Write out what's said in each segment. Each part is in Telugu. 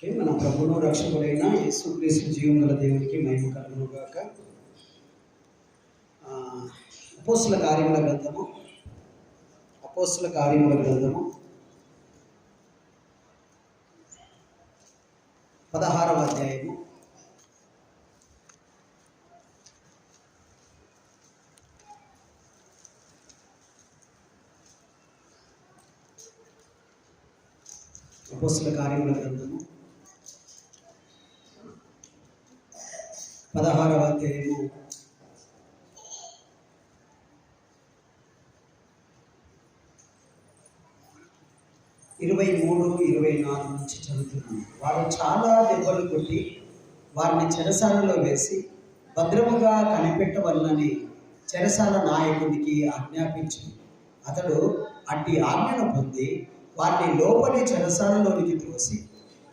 మన ప్రభువును రక్షకుడైన యేసుక్రీస్తు జీవం గల దేవునికి మహిమ కలుగును గాక. అపోస్తుల కార్యముల గ్రంథము 16వ అధ్యాయము. అపోస్తుల కార్యముల గ్రంథము 16వ అధ్యాయము 23-24 నుంచి చదువుతున్నాను. వారు చాలా దెబ్బలు కొట్టి వారిని చెరసాలలో వేసి భద్రముగా కనిపెట్టవలనని చెరసాల నాయకునికి ఆజ్ఞాపించి అతడు అట్టి ఆజ్ఞను పొంది వారిని లోపలి చెరసాలలోనికి త్రోసి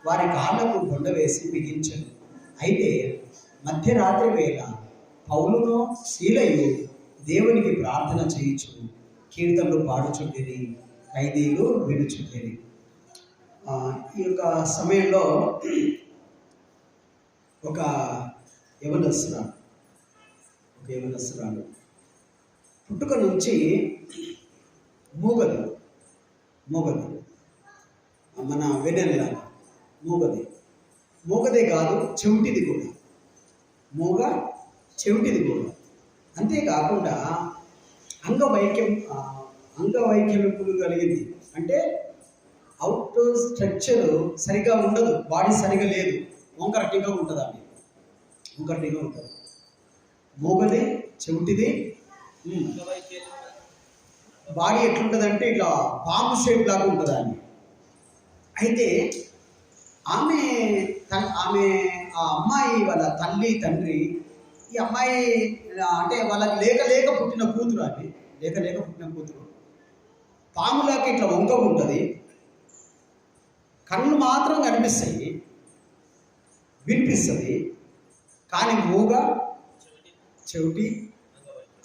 వారి కాళ్ళకు బొండ వేసి బిగించను. అయితే మధ్యరాత్రి వేళ పౌలును శీలయు దేవునికి ప్రార్థన చేయుచు కీర్తనలు పాడుచుండిరి, ఖైదీలు వినుచుండిరి. ఈ యొక్క సమయంలో ఒక యవనస్తురాలు పుట్టుక నుంచి మూగది మన వెనెల్లాగా మూగదే కాదు, చెవిటిది కూడా. అంతేకాకుండా అంగవైకల్యములు కలిగింది. అంటే అవుట్ స్ట్రక్చర్ సరిగా ఉండదు, బాడీ సరిగా లేదు, వంకరటిగా ఉంటుంది. మూగది, చెవిటిది. బాడీ ఎట్లుంటుంది అంటే ఇట్లా పాము షేప్ లాగా ఉంటుంది ఆమె. అయితే ఆమె ఆ అమ్మాయి వాళ్ళ తల్లి తండ్రి ఈ అమ్మాయి అంటే వాళ్ళకి లేక పుట్టిన కూతురు. ఆమె లేక పుట్టిన కూతురు పాములాకి ఇట్లా వంక ఉంటుంది, కళ్ళు మాత్రం కనిపిస్తాయి, వినిపిస్తుంది, కానీ మూగ, చెవిటి,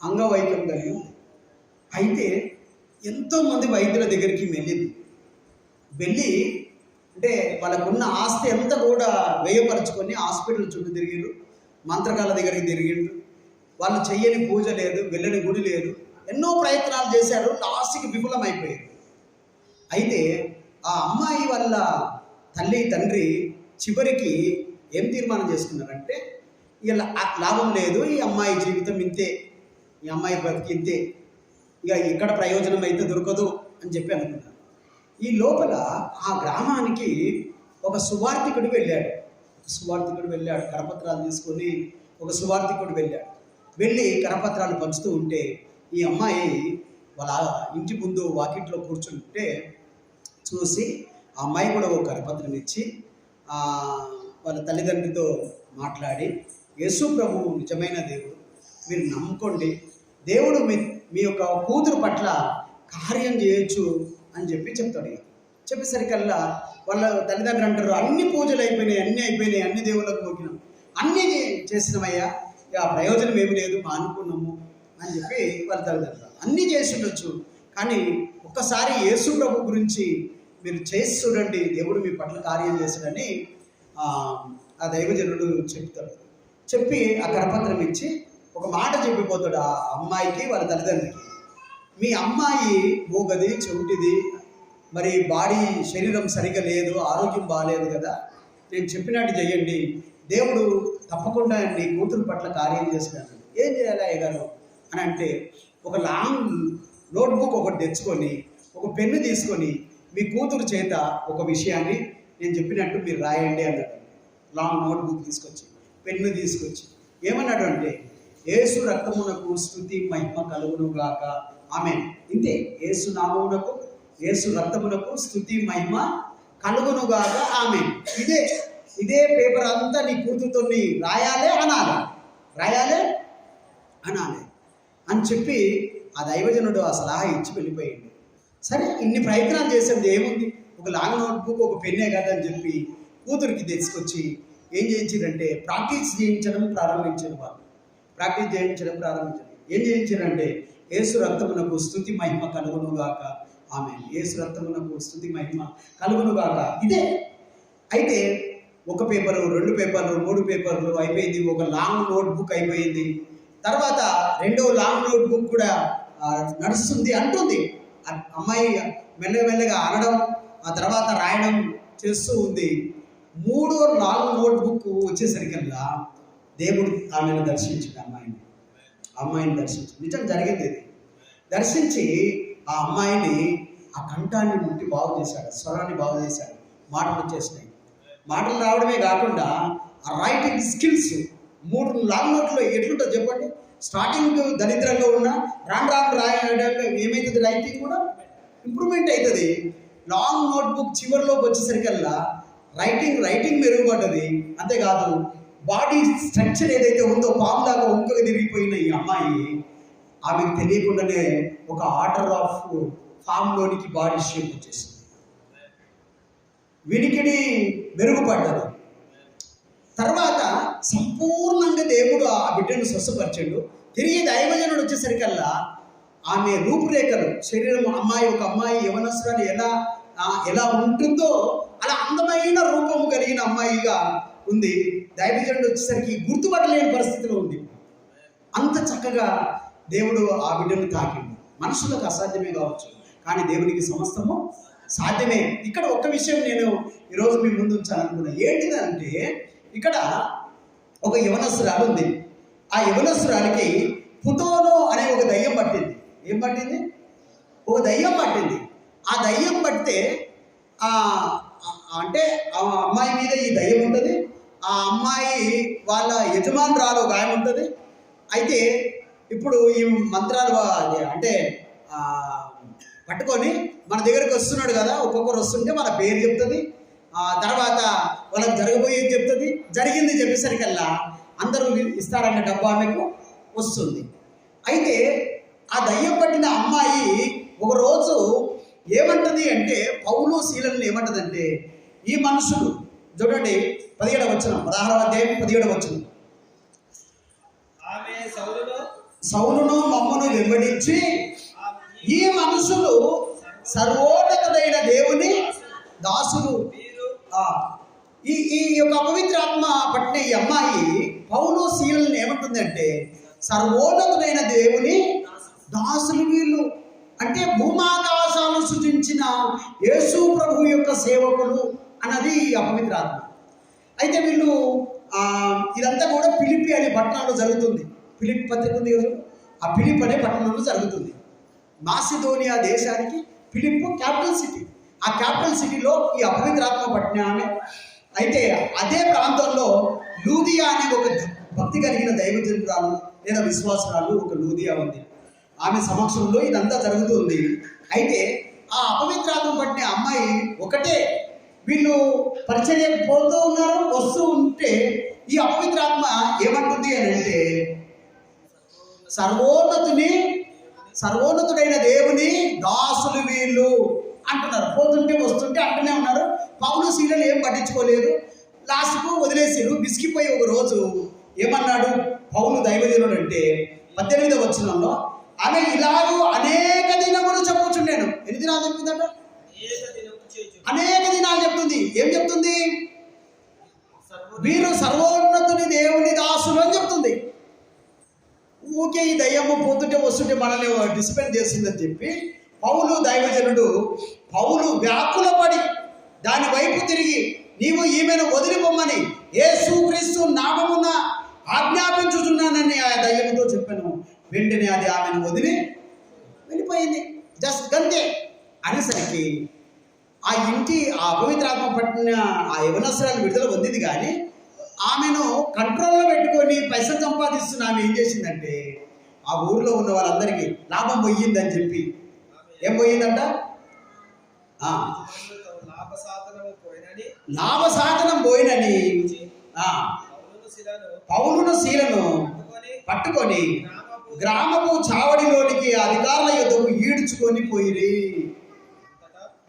అంగవైకల్యం కలిగి ఉంది. అయితే ఎంతోమంది వైద్యుల దగ్గరికి వెళ్ళి అంటే వాళ్ళకున్న ఆస్తి అంతా కూడా వ్యయపరచుకొని హాస్పిటల్ చుట్టూ తిరిగిండ్రు, మంత్రగాళ్ళ దగ్గరికి తిరిగిండ్రు. వాళ్ళు చెయ్యని పూజ లేదు, వెళ్ళని గుడి లేదు, ఎన్నో ప్రయత్నాలు చేశారు, లాస్ట్కి విఫలమైపోయారు. అయితే ఆ అమ్మాయి వాళ్ళ తల్లి తండ్రి చివరికి ఏం తీర్మానం చేసుకున్నారంటే ఇలా లాభం లేదు, ఈ అమ్మాయి జీవితం ఇంతే, ఈ అమ్మాయి బ్రతికి ఇంతే, ఇక ఇక్కడ ప్రయోజనం అయితే దొరకదు అని చెప్పి అనుకున్నారు. ఈ లోపల ఆ గ్రామానికి ఒక సువార్థికుడు వెళ్ళాడు. కరపత్రాలు తీసుకొని ఒక సువార్థికుడు వెళ్ళి కరపత్రాలు పంచుతూ ఉంటే ఈ అమ్మాయి వాళ్ళ ఇంటి ముందు వాకిట్లో కూర్చుంటే చూసి ఆ అమ్మాయి కూడా ఒక కరపత్రం ఇచ్చి వాళ్ళ తల్లిదండ్రులతో మాట్లాడి, యేసు ప్రభువు నిజమైన దేవుడు, మీరు నమ్ముకోండి, దేవుడు మీ యొక్క కూతురు పట్ల కార్యం చేయొచ్చు అని చెప్తాడు. చెప్పేసరికల్లా వాళ్ళ తల్లిదండ్రులు అంటారు, అన్ని పూజలు అయిపోయినాయి, అన్ని దేవుళ్ళకు పోకినాం, అన్నీ చేసినామయ్యా, ఇక ప్రయోజనం ఏమి లేదు, మానుకున్నాము అని చెప్పి వాళ్ళ తల్లిదండ్రులు అన్నీ చేసి ఉండొచ్చు, కానీ ఒక్కసారి యేసు ప్రభు గురించి మీరు చేసి చూడండి, దేవుడు మీ పట్ల కార్యం చేశాడని ఆ దైవజనుడు చెప్తాడు. చెప్పి ఆ కరపత్రం ఇచ్చి ఒక మాట చెప్పిపోతాడు ఆ అమ్మాయికి, వాళ్ళ తల్లిదండ్రులకి. మీ అమ్మాయి మూగది, చెవిటిది, మరి బాడీ శరీరం సరిగా లేదు, ఆరోగ్యం బాగాలేదు కదా, నేను చెప్పినట్టు చేయండి, దేవుడు తప్పకుండా నీ కూతురు పట్ల కార్యం చేస్తున్నాడు. ఏం చేయాలి అయ్యగారు అని అంటే, ఒక లాంగ్ నోట్బుక్ ఒకటి తెచ్చుకొని, ఒక పెన్ను తీసుకొని మీ కూతురు చేత ఒక విషయాన్ని నేను చెప్పినట్టు మీరు రాయండి అన్నాడు. లాంగ్ నోట్బుక్ తీసుకొచ్చి, పెన్ను తీసుకొచ్చి ఏమన్నాడు అంటే, యేసు రక్తమునకు స్తుతి మహిమ కలుగును గాక, ఆమేన్. ఇంతే, యేసు నామమునకు, యేసు రక్తమునకు స్తుతి మహిమ కలుగును గాక, ఆమేన్. ఇదే పేపర్ అంతా నీ కూతురుతో రాయాలే అనాలి అని చెప్పి ఆ దైవజనుడు ఆ సలహా ఇచ్చి వెళ్ళిపోయాడు. సరే, ఇన్ని ప్రయత్నాలు చేసేది ఏముంది, ఒక లాంగ్ నోట్బుక్, ఒక పెన్నే కదా అని చెప్పి కూతురికి తీసుకొచ్చి ఏం చేయించారంటే ప్రాక్టీస్ చేయించడం ప్రారంభించారు. ఏం చేయించారంటే, యేసు రక్తమునకు స్తుతి మహిమ కలుగును గాక, ఆమేన్. యేసు రక్తమునకు స్తుతి మహిమ కలుగును గాక. అయితే ఒక పేపరు, 2 పేపర్లు, 3 పేపర్లు అయిపోయింది. ఒక లాంగ్ నోట్బుక్ అయిపోయింది. తర్వాత రెండో లాంగ్ నోట్బుక్ కూడా నడుస్తుంది అంటుంది. అమ్మాయి మెల్లమెల్లగా అనడం, ఆ తర్వాత రాయడం చేస్తూ ఉంది. 3వ లాంగ్ నోట్బుక్ వచ్చేసరికల్లా దేవుడు ఆమెను దర్శించాడు. అమ్మాయిని దర్శించి, నిజం జరిగింది ఇది. దర్శించి ఆ అమ్మాయిని ఆ కంఠాన్ని ముట్టి బాగు చేశాడు, స్వరాన్ని బాగు చేశాడు. మాటలు వచ్చేసినాయి. మాటలు రావడమే కాకుండా ఆ రైటింగ్ స్కిల్స్ 3 లాంగ్ నోట్లో ఎట్లుంటుందో చెప్పండి. స్టార్టింగ్ దరిద్రంగా ఉన్న రాను రాయడం ఏమవుతుంది, రైటింగ్ కూడా ఇంప్రూవ్మెంట్ అవుతుంది. లాంగ్ నోట్బుక్ చివరిలోకి వచ్చేసరికల్లా రైటింగ్ మెరుగుపడ్డది. అంతేకాదు బాడీ స్ట్రక్చర్ ఏదైతే ఉందో పాములాగా వంకగా తిరిగిపోయిన ఈ అమ్మాయి, ఆమెకు తెలియకుండానే ఒక ఆర్డర్ ఆఫ్ ఫామ్లోనికి బాడీ షేప్ వచ్చేసింది. వినికిడి మెరుగుపడ్డది. తర్వాత సంపూర్ణంగా దేవుడు ఆ బిడ్డను స్వస్థపరిచాడు. తిరిగి దైవజనుడు వచ్చేసరికల్లా ఆమె రూపురేఖలు, శరీరం, ఒక అమ్మాయి యవనస్తురాలు ఎలా ఉంటుందో అలా అందమైన రూపము కలిగిన అమ్మాయిగా ఉంది. దైవజనుడు వచ్చేసరికి గుర్తుపట్టలేని పరిస్థితిలో ఉంది. అంత చక్కగా దేవుడు ఆ బిడ్డను తాకింది. మనుషులకు అసాధ్యమే కావచ్చు, కానీ దేవునికి సమస్తము సాధ్యమే. ఇక్కడ ఒక్క విషయం నేను ఈరోజు మీ ముందు ఉంచాలనుకున్నా. ఏంటిదంటే, ఇక్కడ ఒక యవనస్తురాలు ఉంది. ఆ యవనస్తురాలికి పుతోను అనే ఒక దయ్యం పట్టింది. ఏం పట్టింది? ఒక దయ్యం పట్టింది. ఆ దయ్యం పడితే అంటే ఆ అమ్మాయి మీద ఈ దయ్యం ఉంటుంది. ఆ అమ్మాయి వాళ్ళ యజమానురాలు ఒక ఆమె ఉంటుంది. అయితే ఇప్పుడు ఈ మంత్రాలు అంటే పట్టుకొని మన దగ్గరకు వస్తున్నాడు కదా, ఒక్కొక్కరు వస్తుంటే వాళ్ళ పేరు చెప్తుంది. తర్వాత వాళ్ళకి జరగబోయేది చెప్తుంది. జరిగింది చెప్పేసరికల్లా అందరూ ఇస్తారన్న డబ్బు ఆమెకు వస్తుంది. అయితే ఆ దయ్యం పట్టిన అమ్మాయి ఒకరోజు ఏమంటుంది అంటే, పౌలు శీలను ఏమంటుందంటే, ఈ మనుషులు చూడండి 17వ వచనం, 16వ అధ్యాయం 17వ వచనం. సౌలును మమ్మను వెంబడించి ఈ మనుషులు సర్వోన్నతుడైన దేవుని దాసులు. ఈ యొక్క అపవిత్ర ఆత్మ పట్టిన ఈ అమ్మాయి పౌలు శీలను ఏమంటుందంటే, సర్వోన్నతుడైన దేవుని దాసులు వీళ్ళు. అంటే భూమాకాశాలు సృజించిన యేసు ప్రభు యొక్క సేవకులు అన్నది అపవిత్ర ఆత్మ. అయితే వీళ్ళు ఇదంతా కూడా ఫిలిప్పి అనే పట్టణంలో జరుగుతుంది. ఫిలిప్ పత్రిక ఉంది కదా, ఆ ఫిలిప్ అనే పట్టణంలో జరుగుతుంది. మాసిదోనియా దేశానికి ఫిలిప్ క్యాపిటల్ సిటీ. ఆ క్యాపిటల్ సిటీలో ఈ అపవిత్రాత్మ పట్టిన ఆమె. అయితే అదే ప్రాంతంలో లూదియా అనే ఒక భక్తి కలిగిన దైవజనురాలు లేదా విశ్వాసరాలు ఒక లూదియా ఉంది. ఆమె సమక్షంలో ఇదంతా జరుగుతుంది. అయితే ఆ అపవిత్రాత్మ పట్టిన అమ్మాయి ఒకటే, వీళ్ళు పరిచర్య పోతూ ఉన్నారు, వస్తూ ఉంటే ఈ అపవిత్రాత్మ ఏమంటుంది అని అంటే, సర్వోన్నతుడైన దేవుని దాసులు వీళ్ళు అంటున్నారు. పోతుంటే వస్తుంటే అంటూనే ఉన్నారు. పౌలు శీలను ఏం పట్టించుకోలేదు, లాస్ట్కు వదిలేసారు. విసిగిపోయి ఒక రోజు ఏమన్నాడు పౌలు దైవజనుడు అంటే, 18వ వచనంలో, ఆమె ఇలాగూ అనేక దినములు చెప్పుచుండెను. ఎన్ని దినాలు చెప్పిందట? అనేక దినాలు చెప్తుంది. ఏం చెప్తుంది? వీరు సర్వోన్నతుని దేవుని దాసులు అని చెప్తుంది. ఊకే ఈ దయ్యము పోతుంటే వస్తుంటే మనల్ని డిస్పెండ్ చేస్తుందని చెప్పి పౌలు దైవజనుడు వ్యాకులపడి దాని వైపు తిరిగి, నీవు ఈమెను వదిలిపోమ్మని యేసుక్రీస్తు నామమున ఆజ్ఞాపించుచున్నానని ఆ దయ్యముతో చెప్పాను. వెంటనే అది ఆమెను వదిలి వెళ్ళిపోయింది. జస్ట్ గంతే అనేసరికి ఆ అపవిత్రాత్మ పట్టిన ఆ యవనస్తురాలు విడుదల పొందింది. కానీ ఆమెను కంట్రోల్లో పెట్టుకొని పైసలు సంపాదిస్తున్న ఆమె ఏం చేసిందంటే, ఆ ఊరిలో ఉన్న వాళ్ళందరికీ లాభం పోయిందని చెప్పి, ఏం పోయిందంట? లాభ సాధనం పోయినని పౌలును శీలను పట్టుకొని గ్రామపు చావడిలోనికి అధికారుల యుద్ధకు ఈడ్చుకొని పోయిరి.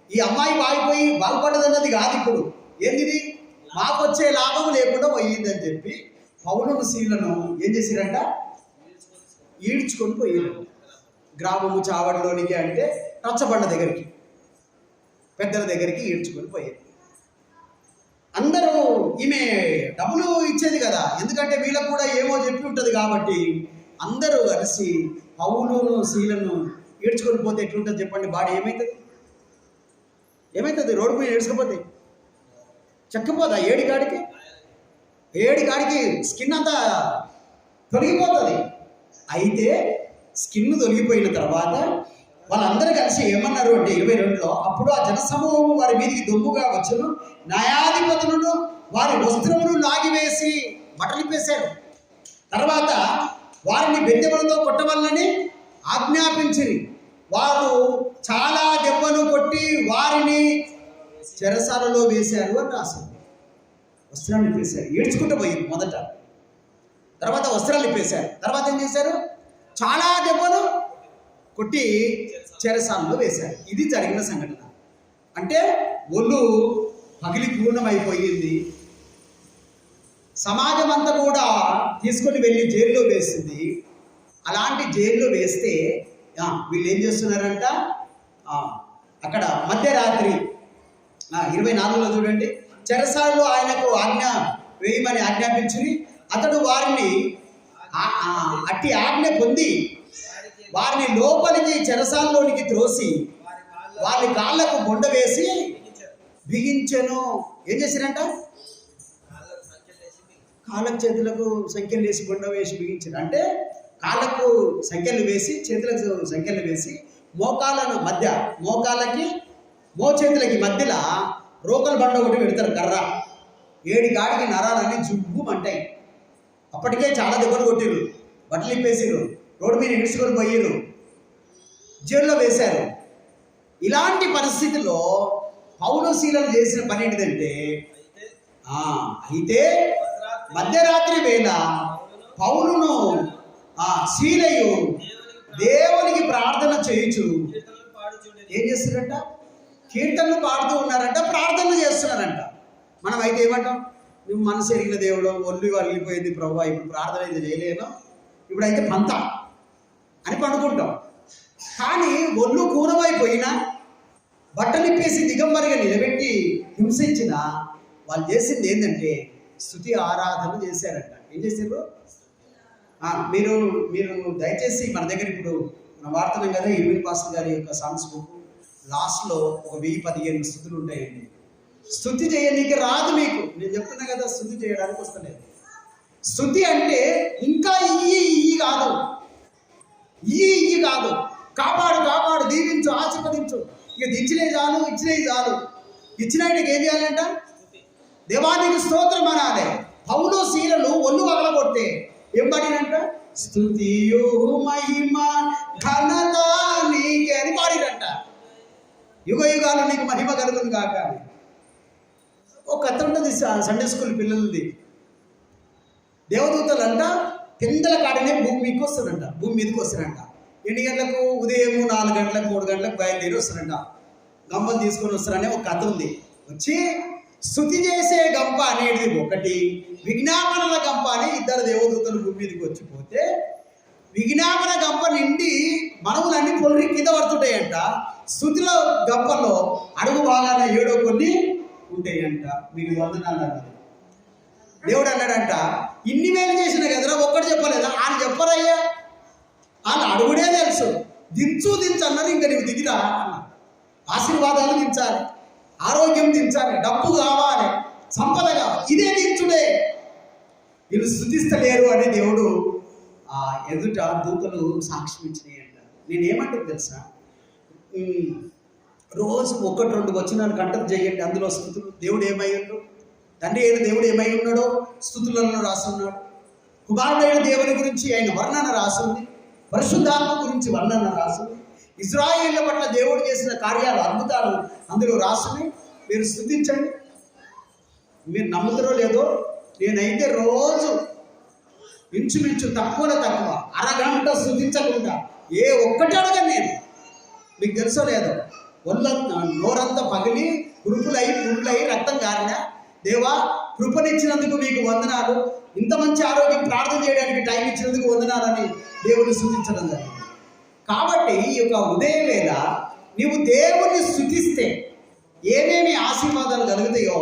ఈ అమ్మాయి బాగుపడ్డదన్నది కాదు. ఇప్పుడు ఏంది, మాకు వచ్చే లాభం లేకుండా పోయిందని చెప్పి పౌలును శీలను ఏం చేసిరంట? ఈడ్చుకొని పోయారు. గ్రామము చావడిలోనికి అంటే రచ్చబండ దగ్గరికి, పెద్దల దగ్గరికి ఈడ్చుకొని పోయారు. ఈమె డబ్బులు ఇచ్చేది కదా, ఎందుకంటే వీళ్ళకు కూడా ఏమో చెప్పి ఉంటుంది కాబట్టి అందరూ కలిసి పౌలును శీలను ఏడ్చుకొని పోతే ఎట్లుంటుంది చెప్పండి? బాడీ ఏమవుతుంది రోడ్డు మీద ఏడ్చుకపోతే? చెక్కిపోదా? ఏడి కాడికి స్కిన్ అంతా తొలగిపోతుంది. అయితే స్కిన్ తొలగిపోయిన తర్వాత వాళ్ళందరూ కలిసి ఏమన్నారు అంటే 22లో, అప్పుడు ఆ జనసమూహము వారి మీదికి దొమ్ముగా వచ్చును, న్యాయాధిపతులను వారి వస్త్రమును లాగివేసి బట్టలిప్పేశారు. తర్వాత వారిని బెత్తెములతో కొట్టవలనని ఆజ్ఞాపించిరి. వారు చాలా దెబ్బలు కొట్టి వారిని చెరసాలలో వేశారు అని రాసింది. వస్త్రాలు ఇప్పేశారు, ఏడ్చుకుంటూ పోయింది మొదట. తర్వాత వస్త్రాలు ఇప్పేశారు. తర్వాత ఏం చేశారు? చాలా దెబ్బలు కొట్టి చెరసాలలో వేశారు. ఇది జరిగిన సంఘటన. అంటే ఒళ్ళు పగిలి పూర్ణమైపోయింది. సమాజం అంతా కూడా తీసుకొని వెళ్ళి జైల్లో వేసింది. అలాంటి జైల్లో వేస్తే వీళ్ళు ఏం చేస్తున్నారంట, అక్కడ మధ్యరాత్రి 24లో చూడండి, చెరసాలలో ఆయనకు ఆజ్ఞ వేయమని ఆజ్ఞాపించింది. అతడు వారిని అట్టి ఆజ్ఞ పొంది వారిని లోపలికి చెరసాలలోనికి త్రోసి వారి కాళ్ళకు బొండ వేసి బిగించెను. ఏం చేశారంట? కాళ్ళకు చేతులకు సంఖ్యలు వేసి బొండ వేసి బిగించారు. అంటే కాళ్ళకు సంఖ్యలు వేసి చేతులకు సంఖ్యలు వేసి మోకాళ్ళను మధ్య మోచేతులకి మధ్యలో రోకల బండ ఒకటి పెడతారు, కర్ర. 7 కాడికి నరాలన్నీ జుబ్బుమంటాయి. అప్పటికే చాలా దెబ్బలు కొట్టిరు, బట్టలు ఇప్పేసిరు, రోడ్డు మీద ఇడుచుకొని పోయిరు, జైల్లో వేశారు. ఇలాంటి పరిస్థితుల్లో పౌలు శీలలు చేసిన పని ఏంటిదంటే, అయితే మధ్యరాత్రి వేళ పౌలును శీలయు దేవునికి ప్రార్థన చేయుచు ఏం చేస్తున్నారంట? కీర్తనలు పాడుతూ ఉన్నారంట, ప్రార్థనలు చేస్తున్నారంట. మనం అయితే ఏమంటాం? నువ్వు మనసు ఎరిగిన దేవుడు, ఒళ్ళు వలిగిపోయింది ప్రభు, ఇప్పుడు ప్రార్థన అయితే చేయలేను, ఇప్పుడైతే పంత అని పండుకుంటాం. కానీ ఒళ్ళు కూనమైపోయినా బట్టలిప్పేసి దిగంబరిగా నిలబెట్టి హింసించిన వాళ్ళు చేసింది ఏంటంటే స్తుతి ఆరాధన చేశారంట. ఏం చేశారు? మీరు దయచేసి మన దగ్గర ఇప్పుడు మనం వాడుతున్నాం కదా, ఇర్విన్ పాస్టర్ గారి యొక్క సాంగ్స్ బుక్ లాస్ట్లో ఒక 1015 స్థుతులు ఉంటాయండి. స్తుతి చేయనీకి రాదు మీకు, నేను చెప్తున్నా కదా, స్తుతి చేయడానికి వస్తలేదు. స్తుతి అంటే ఇంకా ఇయ్యి కాదు, కాపాడు, దీవించు, ఆశీర్వదించు. ఇక ఇచ్చినవి చాలు. ఇచ్చినట్టుకి ఏం చేయాలంట? దేవానికి స్తోత్రం అనాలి. పౌలు శీలలు ఒళ్ళు వగలగొడితే ఏం పాడినంట? స్తుతియు మహిమ ఘనత నీకే అని పాడిరంట. యుగ యుగాలు నీకు మహిమ కలుగును కాక. ఒక కథ ఉంటుంది సండే స్కూల్ పిల్లలది. దేవదూతలు అంట కిందల కాడనే భూమి మీదకి వస్తారంట. ఎన్ని గంటలకు? ఉదయం 4 గంటలకు 3 గంటలకు బయలుదేరి వస్తారంట. గంపలు తీసుకొని వస్తారనే ఒక కథ ఉంది. వచ్చి స్తుతి చేసే గంప అనేది ఒకటి, విజ్ఞాపనల గంప అని 2 దేవదూతలు భూమి మీదకి వచ్చిపోతే విజ్ఞాపన గంప నిండి మనములన్నీ పొలిరి కింద పడుతుంటాయంట. స్తుతిలో గంపలో అడుగు భాగాన 7 కొన్ని ఉంటాయంట. మీకు వందనాలు అన్నది. దేవుడు అన్నాడంట, ఇన్ని మేలు చేసిన కదరా, ఒక్కటి చెప్పలేదా? ఆయన చెప్పరయ్యా, వాళ్ళు అడుగుడే తెలుసు. దించు అన్నారు, ఇంకా నీవు దిగిరా అన్న. ఆశీర్వాదాలు దించాలి, ఆరోగ్యం దించాలి, డబ్బు కావాలి, సంపద కావాలి, ఇదే దించుడే. వీళ్ళు స్తుతిస్తలేరు అని దేవుడు ఎదుట దూతలు సాక్ష్యం ఇచ్చినాయి అంట. నేనేమంటాను తెలుసా, రోజు 1-2 వచనాలు కంఠం చేయండి, అందులో స్తుతులు. దేవుడు ఏమై ఉన్నాడు, తండ్రి అయిన దేవుడు ఏమై ఉన్నాడో స్తుతులలో రాసున్నాడు. కుమారుడైన దేవుని గురించి ఆయన వర్ణన రాసింది, పరిశుద్ధాత్మ గురించి వర్ణన రాసింది, ఇజ్రాయేళ్ల పట్ల దేవుడు చేసిన కార్యాలు, అద్భుతాలు అందులో రాసుని. మీరు స్తుతించండి. మీరు నమ్ముతారో లేదో, నేనైతే రోజు ఇంచుమించు తక్కువ అరగంట స్తుతించకుండా ఏ ఒక్కటి అడగను నేను. మీకు తెలుసో లేదో, నోరంతా పగిలి పుండ్లై రక్తం కారిన, దేవా కృపనిచ్చినందుకు మీకు వందనాలు, ఇంత మంచి ఆరోగ్యం ప్రార్థన చేయడానికి టైం ఇచ్చినందుకు వందనాలని దేవుని స్తుతించడం జరిగింది. కాబట్టి ఈ యొక్క ఉదయవేళ నీవు దేవుని స్తుతిస్తే ఏమేమి ఆశీర్వాదాలు కలుగుతాయో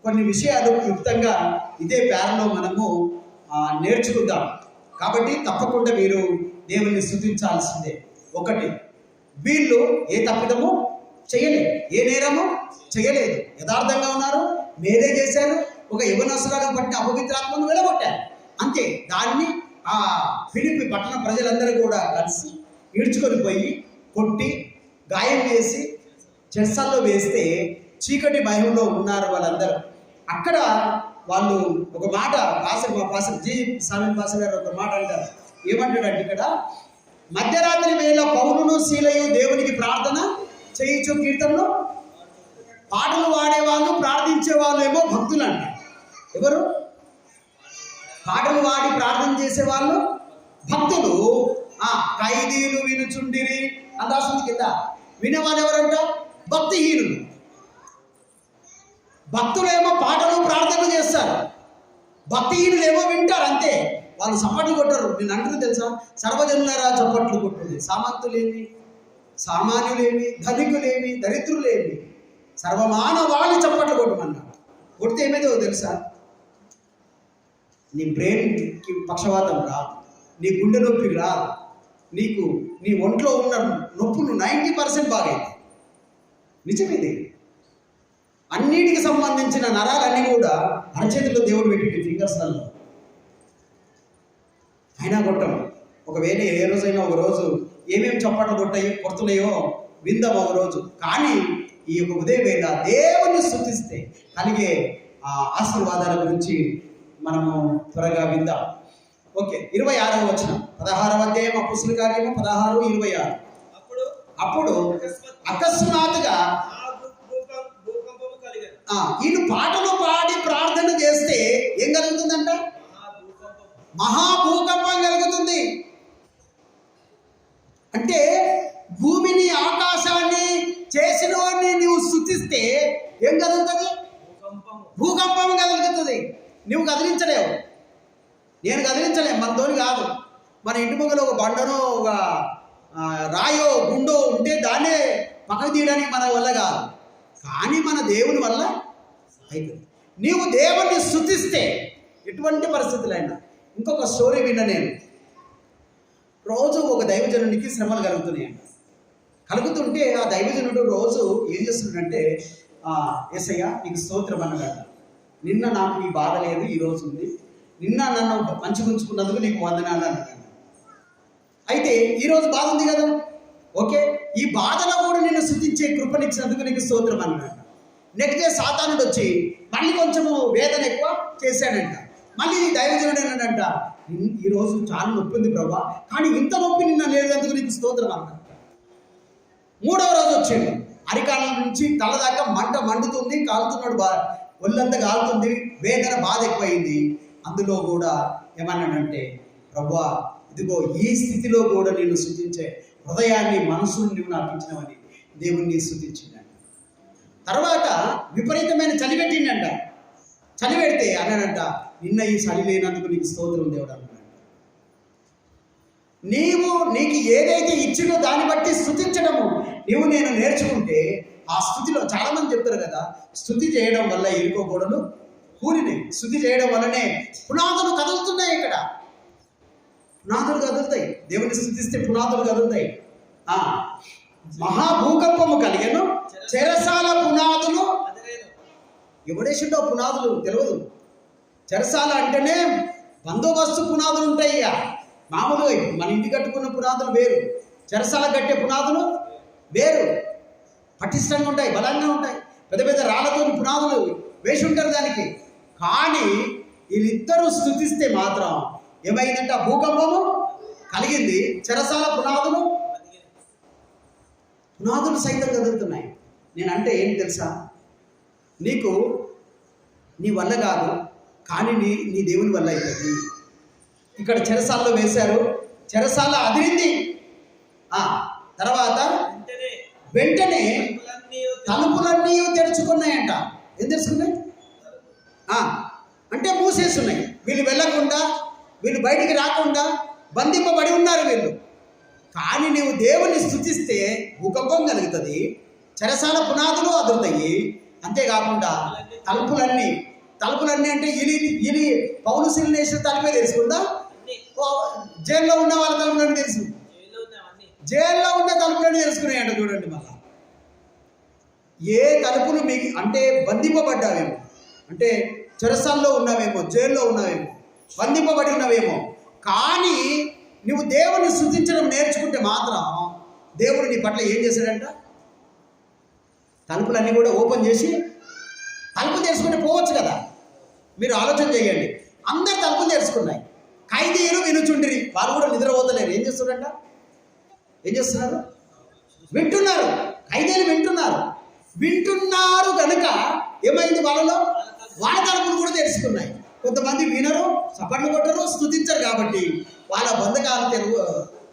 కొన్ని విషయాలు క్లుప్తంగా ఇదే పేరలో మనము నేర్చుకుందాం. కాబట్టి తప్పకుండా మీరు దేవుని స్తుతించాల్సిందే. ఒకటి, వీళ్ళు ఏ తప్పిదము చేయలేదు, ఏ నేరము చేయలేదు, యథార్థంగా ఉన్నారు, మేలే చేశారు, ఒక యవనస్తులను పట్టిన అపవిత్రాత్మను వెళ్ళగొట్టారు, అంతే. దాన్ని ఆ ఫిలిప్పి పట్టణ ప్రజలందరూ కూడా కలిసి ఈడ్చుకొని పోయి కొట్టి గాయం చేసి చెరసాల్లో వేస్తే చీకటి భయంలో ఉన్నారు వాళ్ళందరూ. అక్కడ వాళ్ళు ఒక మాట పాసర్ జి సామిల్ పాసర్ గారు ఒక మాట అంటారు. ఏమంటాడంటే ఇక్కడ, మధ్యరాత్రి వేళ పౌలును శీలయు దేవునికి ప్రార్థన చేయించు కీర్తనలు పాటలు వాడేవాళ్ళు, ప్రార్థించే వాళ్ళు ఏమో భక్తులు అంట. ఎవరు? పాటలు వాడి ప్రార్థన చేసేవాళ్ళు భక్తులు. ఖైదీలు వినుచుండిరి అందాల్సింది కింద. వినేవాళ్ళు ఎవరంట? భక్తిహీనులు. భక్తులేమో పాటలు ప్రార్థనలు చేస్తారు, భక్తిహీనులు ఏమో వింటారు, అంతే. వాళ్ళు చప్పట్లు కొట్టరు. నేను అంటున్నా తెలుసా, సర్వజనులారా చప్పట్లు కొట్టుంది. సామంతులేమి, సామాన్యులేమి, ధనికులేమి, దరిద్రులేమి, సర్వమానవాళి చప్పట్లు కొట్టమన్నారు. కొడితే ఏమైందో తెలుసా? నీ బ్రెయిన్కి పక్షవాతం రాదు, నీ గుండె నొప్పి రాదు, నీకు నీ ఒంట్లో ఉన్న నొప్పులు 90% బాగైంది. నిజమేది. అన్నిటికి సంబంధించిన నరాలన్నీ కూడా అరచేతిలో దేవుడు పెట్టి ఫింగర్స్లలో అయినా కొట్టం. ఒకవేళ ఏ రోజైనా ఒక రోజు ఏమేమి చప్పట్లు కొడుతున్నాయో విందాం ఒక రోజు. కానీ ఈ యొక్క ఉదయం వేళ దేవుని స్తుతిస్తే కలిగే ఆశీర్వాదాల గురించి మనము త్వరగా విందాం. ఓకే, 26వ వచనం, 16వ అధ్యాయం అపొస్తలుల కార్యము 16-26. అప్పుడు అకస్మాత్తుగా వీళ్ళు పాటలు పాడి ప్రార్థన చేస్తే ఏం కలుగుతుందంట? మహాభూకంపం కలుగుతుంది. అంటే భూమిని ఆకాశాన్ని చేసిన వాడిని నువ్వు స్తుతిస్తే ఏం కలుగుతుంది? భూకంపం కలుగుతుంది. నువ్వు కదిలించలేవు, నేను కదిలించలేము, మనతోని కాదు. మన ఇంటి ముంగలో ఒక బండనో ఒక రాయో గుండో ఉంటే దాన్నే పక్కకు తీయడానికి మన వల్ల కాదు, కానీ మన దేవుని వల్ల అవుతుంది. నీవు దేవుని స్తుతిస్తే ఎటువంటి పరిస్థితులైనా. ఇంకొక స్టోరీ విన్నా నేను. రోజు ఒక దైవజనునికి శ్రమలు కలుగుతున్నాయంట. కలుగుతుంటే ఆ దైవజనుడు రోజు ఏం చేస్తున్నాడంటే, యేసయ్య నీకు స్తోత్రం అన్నమాట, నిన్న నాకు ఈ బాధ లేదు, ఈరోజు ఉంది, నిన్న నన్ను మంచిగా ఉంచుకున్నందుకు నీకు వందనాలు అన్నాడు. అయితే ఈరోజు బాధ ఉంది కదా, ఓకే, ఈ బాధలో కూడా నిన్ను స్తుతించే కృపనిచ్చినందుకు నీకు స్తోత్రం అన్నాడు. నెక్స్ట్ డే సాతానుడు వచ్చి మళ్ళీ కొంచెము వేదన ఎక్కువ చేశాడంట. మళ్ళీ దైవజనుడు అన్నాడంట, ఈరోజు చాలా నొప్పి ఉంది ప్రభా, కానీ ఇంత నొప్పి నిన్న లేదందుకు నీకు స్తోత్రం అన్నాడు. 3వ రోజు వచ్చిండు, అరికాల నుంచి తల దాకా మండుతుంది, కాలుతున్నాడు, ఒళ్ళంతా కాలుతుంది, వేదన బాధ ఎక్కువైంది. అందులో కూడా ఏమన్నాడంటే, ప్రభువా ఇదిగో ఈ స్థితిలో కూడా నేను స్తుతించే హృదయాన్ని, మనసుని నువ్వు నాకు ఇచ్చినవని దేవుణ్ణి స్తుతించిందంట. తర్వాత విపరీతమైన చలి పెట్టిండంట. చలి పెడితే అన్నాడంట, నిన్న ఈ చలి లేనందుకు నీకు స్తోత్రం దేవుడు అన్నాడు. నీకు ఏదైతే ఇచ్చినో దాన్ని బట్టి స్తుతించడము నేను నేర్చుకుంటే ఆ స్థుతిలో చాలామంది చెప్తారు కదా, స్తుతి చేయడం వల్ల ఇరుకోకూడదు కూలిని, స్తుతి చేయడం వల్లనే పునాదులు కదులుతున్నాయి. ఇక్కడ పునాదులు కదులుతాయి, దేవుని స్తుతిస్తే పునాదులు కదులుతాయి. మహాభూకంపము కలిగెను, చెరసాల పునాదులు ఎవడేసిండో పునాదులు తెలియదు. చెరసాల అంటేనే బందోబస్తు పునాదులు ఉంటాయి. మామూలుగా మన ఇంటి కట్టుకున్న పునాదులు వేరు, చెరసాల కట్టే పునాదులు వేరు. పటిష్టంగా ఉంటాయి, బలంగా ఉంటాయి, పెద్ద పెద్ద రాళ్ళతో పునాదులు వేసి ఉంటారు దానికి. కానీ వీళ్ళిద్దరూ స్తుతిస్తే మాత్రం ఏమైందంటే ఆ భూకంపము కలిగింది, చెరసాల పునాదులు సైతం కదులుతున్నాయి. నేనంటే ఏంటి తెలుసా, నీకు నీ వల్ల కాదు, కానీ నీ దేవుని వల్ల అవుతుంది. ఇక్కడ చెరసాల్లో వేశారు, చెరసాల అదిరింది. తర్వాత వెంటనే తలుపులన్నీ తెరుచుకున్నాయంట. ఏం తెరుచుకున్నాయి అంటే మూసేస్తున్నాయి. వీళ్ళు వెళ్ళకుండా, వీళ్ళు బయటికి రాకుండా బంధింపబడి ఉన్నారు వీళ్ళు. కానీ నీవు దేవుని స్తుతిస్తే భూకంపం కలుగుతుంది, చెరసాల పునాదులు అదురుతాయి. అంతేకాకుండా తలుపులన్నీ తలుపులన్నీ అంటే ఇలి పౌలు శీలను వేసిన తలుపే తెలుసుకుందా? జైల్లో ఉన్న వాళ్ళ తలుపులన్నీ తెలుసు, జైల్లో ఉన్న తలుపులన్నీ తెలుసుకున్నాయంట. చూడండి మళ్ళా ఏ తలుపులు మీకు అంటే బంధింపబడ్డావేమో, అంటే చెరసాల్లో ఉన్నావేమో, జైల్లో ఉన్నావేమో, బంధింపబడి ఉన్నావేమో, కానీ నువ్వు దేవుని స్తుతించడం నేర్చుకుంటే మాత్రం దేవుడు నీ పట్ల ఏం చేశాడంట? తలుపులన్నీ కూడా ఓపెన్ చేసి తలుపు తెరుచుకుంటే పోవచ్చు కదా. మీరు ఆలోచన చేయండి, అందరు తలుపులు తెరుచుకున్నాయి, ఖైదీలు వినుచుండిరి, వాళ్ళు కూడా నిద్రపోతలేరు. ఏం చేస్తున్నారంట? ఏం చేస్తున్నారు? వింటున్నారు. ఖైదీలు వింటున్నారు కనుక ఏమైంది? వాళ్ళ తలుపులు కూడా తెరుచుకున్నాయి. కొంతమంది వినరు, చప్పట్లు కొట్టరు, స్తుతించరు, కాబట్టి వాళ్ళ బంధకాలు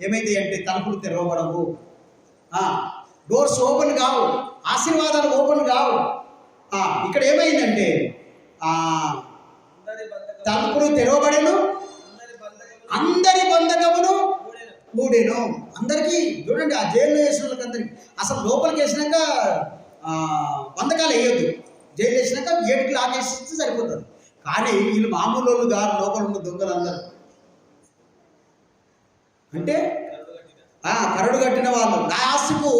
ఏమైంది అంటే తలుపులు తెరవబడవు, డోర్స్ ఓపెన్ కావు, ఆశీర్వాదాలు ఓపెన్ కావు. ఇక్కడ ఏమైందంటే తలుపులు తెరవబడెను, అందరి బంధకమును మూడేను. అందరికీ చూడండి, ఆ జైల్లో వేసిన వాళ్ళకి అందరికి అసలు లోపలికి వేసినాక బంధకాలు వేయొద్దు, జైలు వేసినాక గేట్కి లాగేసి సరిపోతుంది. కానీ వీళ్ళు మామూలు వాళ్ళు కాదు, లోపల ఉన్న దొంగలు అందరూ అంటే కరడు కట్టిన వాళ్ళు. లాస్ట్కు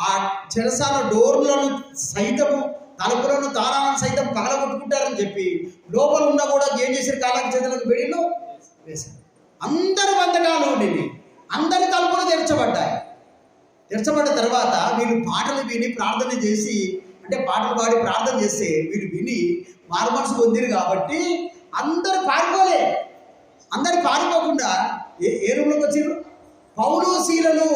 ఆ చెరసాల డోర్లను సైతము, తలుపులను, తాళాలను సైతం పగలగొట్టుకుంటారని చెప్పి లోపల ఉన్నా కూడా ఏం చేశారు? కాళ్ళకి చేతులకు బెడిలో వేశారు. అందరి బంధకాలు ఉండింది, అందరి తలుపులు తెరచబడ్డాయి. తెరచబడ్డ తర్వాత వీళ్ళు పాటలు విని ప్రార్థన చేసి, అంటే పాటలు పాడి ప్రార్థన చేస్తే వీళ్ళు విని మారు మనసు పొందిరు కాబట్టి అందరు పారిపోలే. అందరు పారిపోకుండా ఏ రూమ్లోకి వచ్చారు? పౌలు శీలలు